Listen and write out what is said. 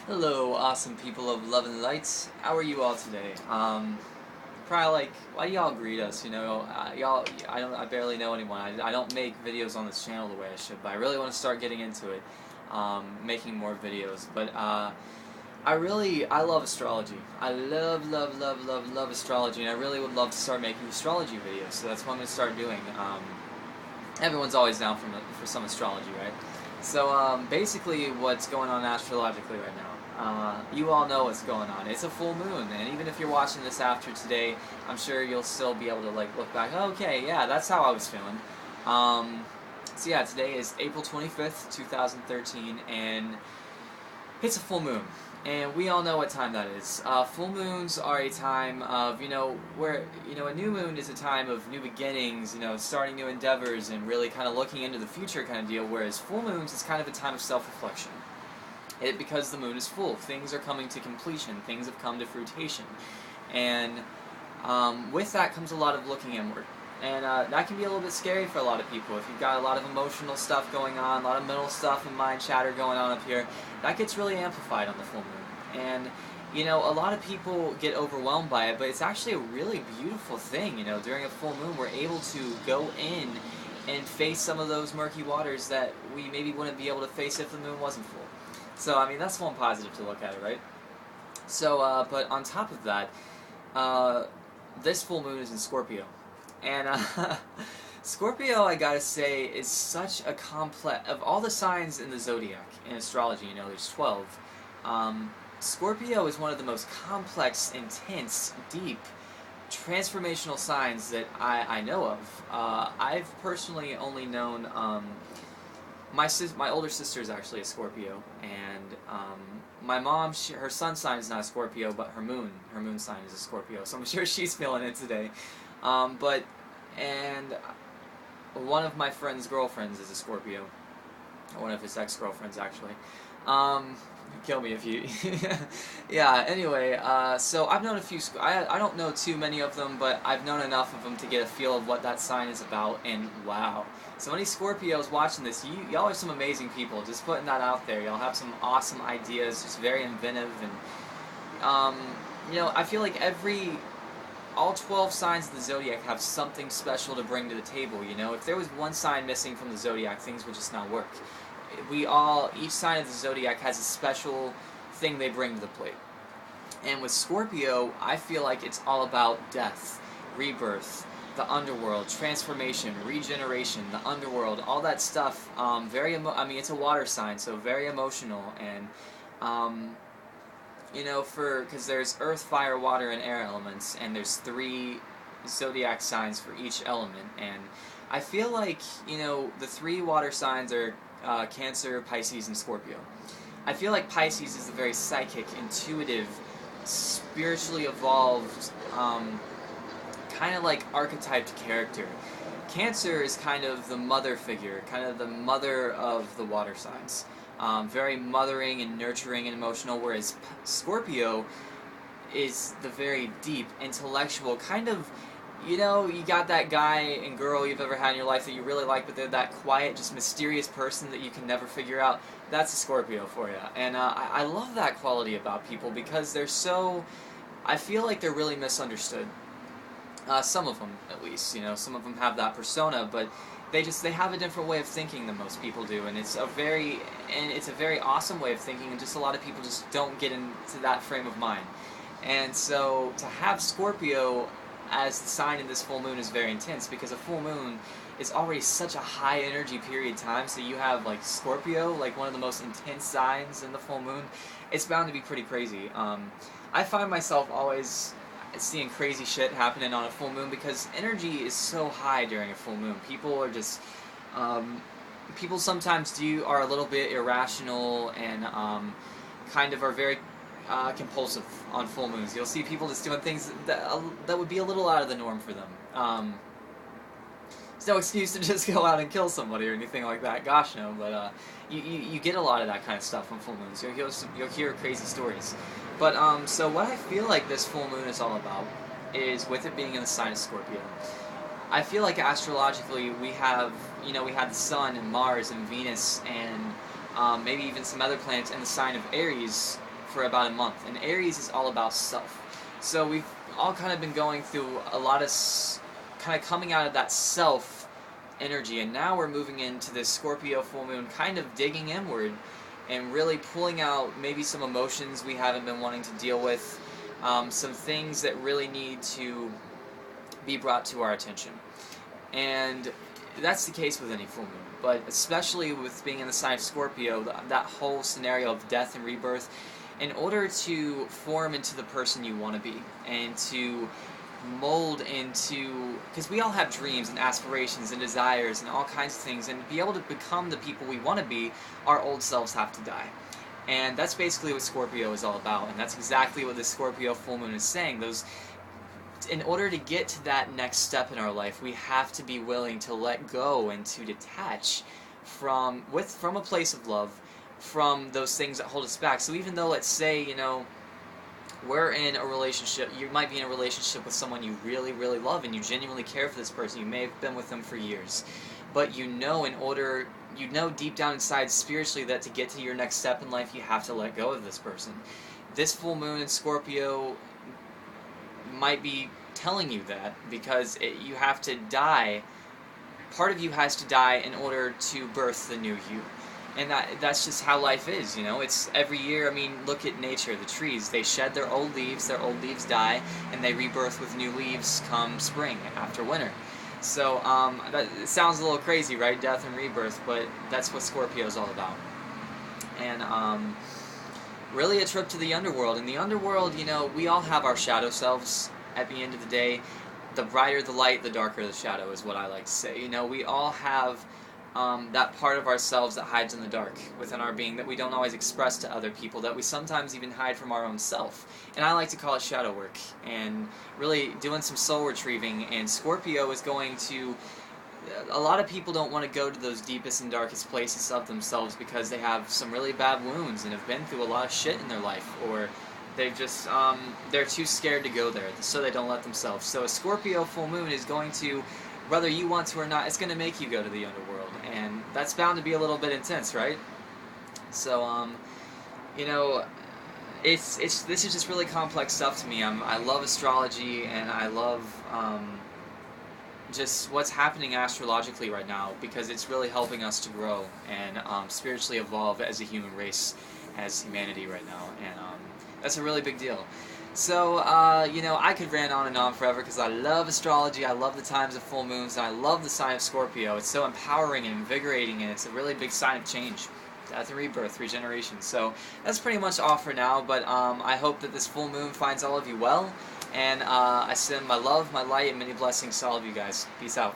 Hello, awesome people of love and lights. How are you all today? Probably like, why do y'all greet us? Y'all. I barely know anyone. I don't make videos on this channel the way I should, but I really want to start getting into it, making more videos. But I love astrology. I love astrology, and I really would love to start making astrology videos. So that's what I'm gonna start doing. Everyone's always down for some astrology, right? So basically what's going on astrologically right now. You all know what's going on. It's a full moon, and even if you're watching this after today, I'm sure you'll still be able to look back, okay, yeah, that's how I was feeling. So yeah, today is April 25th, 2013, and it's a full moon. And we all know what time that is. Full moons are a time of, where, a new moon is a time of new beginnings, starting new endeavors and really kind of looking into the future kind of deal, whereas full moons is kind of a time of self-reflection. Because the moon is full, things are coming to completion, things have come to fruition. And with that comes a lot of looking inward. And that can be a little bit scary for a lot of people. If you've got a lot of emotional stuff going on, a lot of mental stuff and mind chatter going on up here, that gets really amplified on the full moon. And, a lot of people get overwhelmed by it, but it's actually a really beautiful thing. During a full moon, we're able to go in and face some of those murky waters that we maybe wouldn't be able to face if the moon wasn't full. So, I mean, that's one positive to look at it, right? So, but on top of that, this full moon is in Scorpio. And Scorpio, I gotta say, is such a complex... Of all the signs in the zodiac, in astrology, there's 12. Scorpio is one of the most complex, intense, deep, transformational signs that I know of. I've personally only known... My older sister is actually a Scorpio, and my mom, her sun sign is not a Scorpio, but her moon sign is a Scorpio, so I'm sure she's feeling it today. And one of my friend's girlfriends is a Scorpio, one of his ex-girlfriends actually. Kill me if you... Yeah, anyway, so I've known a few... I don't know too many of them, but I've known enough of them to get a feel of what that sign is about, and wow. So any Scorpios watching this, y'all are some amazing people, just putting that out there. Y'all have some awesome ideas, just very inventive, and, I feel like all 12 signs of the zodiac have something special to bring to the table, If there was one sign missing from the zodiac, things would just not work. Each sign of the zodiac has a special thing they bring to the plate. And with Scorpio, I feel like it's all about death, rebirth, the underworld, transformation, regeneration, the underworld, all that stuff. It's a water sign, so very emotional, and because there's earth, fire, water, and air elements, and there's 3 zodiac signs for each element, and I feel like, the 3 water signs are Cancer, Pisces, and Scorpio. I feel like Pisces is a very psychic, intuitive, spiritually evolved, kind of like archetyped character. Cancer is kind of the mother figure, kind of the mother of the water signs. Very mothering and nurturing and emotional, whereas Scorpio is the very deep, intellectual, kind of, you got that guy and girl you've ever had in your life that you really like, but they're that quiet, just mysterious person that you can never figure out. That's a Scorpio for you. And I love that quality about people because they're so... I feel like they're really misunderstood. Some of them, at least, some of them have that persona, but they have a different way of thinking than most people do, and it's a very awesome way of thinking, and just a lot of people just don't get into that frame of mind. And so, to have Scorpio as the sign in this full moon is very intense, because a full moon is already such a high energy period time, so you have, like, Scorpio, like one of the most intense signs in the full moon. It's bound to be pretty crazy. I find myself always seeing crazy shit happening on a full moon because energy is so high during a full moon. People are just... people sometimes are a little bit irrational and kind of are very compulsive on full moons. You'll see people just doing things that would be a little out of the norm for them. There's no excuse to just go out and kill somebody or anything like that. Gosh, no. But you get a lot of that kind of stuff on full moons. You'll hear crazy stories. But so what I feel like this full moon is all about is, with it being in the sign of Scorpio, I feel like astrologically we have the Sun and Mars and Venus and maybe even some other planets in the sign of Aries, for about a month, and Aries is all about self. So we've all kind of been going through a lot of kind of coming out of that self energy, and now we're moving into this Scorpio full moon, kind of digging inward and really pulling out maybe some emotions we haven't been wanting to deal with, some things that really need to be brought to our attention. And that's the case with any full moon, but especially with being in the sign of Scorpio, that whole scenario of death and rebirth, in order to form into the person you want to be and to mold into, because we all have dreams and aspirations and desires and all kinds of things, and to be able to become the people we want to be, our old selves have to die. And that's basically what Scorpio is all about, and that's exactly what the Scorpio full moon is saying. In order to get to that next step in our life, we have to be willing to let go and to detach from a place of love, from those things that hold us back. So even though, let's say, you know, we're in a relationship, you might be in a relationship with someone you really, really love and you genuinely care for this person, you may have been with them for years, but you know deep down inside spiritually that to get to your next step in life, you have to let go of this person. This full moon in Scorpio might be telling you that, because you have to die, part of you has to die in order to birth the new you. And that's just how life is, you know. It's every year. I mean, look at nature, the trees. They shed their old leaves die, and they rebirth with new leaves come spring, after winter. So, it sounds a little crazy, right? Death and rebirth, but that's what Scorpio is all about. And, really a trip to the underworld. In the underworld, you know, we all have our shadow selves at the end of the day. The brighter the light, the darker the shadow is what I like to say. You know, we all have that part of ourselves that hides in the dark within our being that we don't always express to other people, that we sometimes even hide from our own self. And I like to call it shadow work, and really doing some soul retrieving. And Scorpio is going to... A lot of people don't want to go to those deepest and darkest places of themselves because they have some really bad wounds and have been through a lot of shit in their life, or they've just, they're too scared to go there, so they don't let themselves. So a Scorpio full moon is going to, whether you want to or not, it's going to make you go to the underworld, and that's bound to be a little bit intense, right? So, you know, this is just really complex stuff to me. I love astrology, and I love, just what's happening astrologically right now, because it's really helping us to grow and spiritually evolve as a human race, as humanity right now, and that's a really big deal. So, you know, I could rant on and on forever because I love astrology, I love the times of full moons, and I love the sign of Scorpio. It's so empowering and invigorating, and it's a really big sign of change. Death and rebirth, regeneration. So that's pretty much all for now, but I hope that this full moon finds all of you well, and I send my love, my light, and many blessings to all of you guys. Peace out.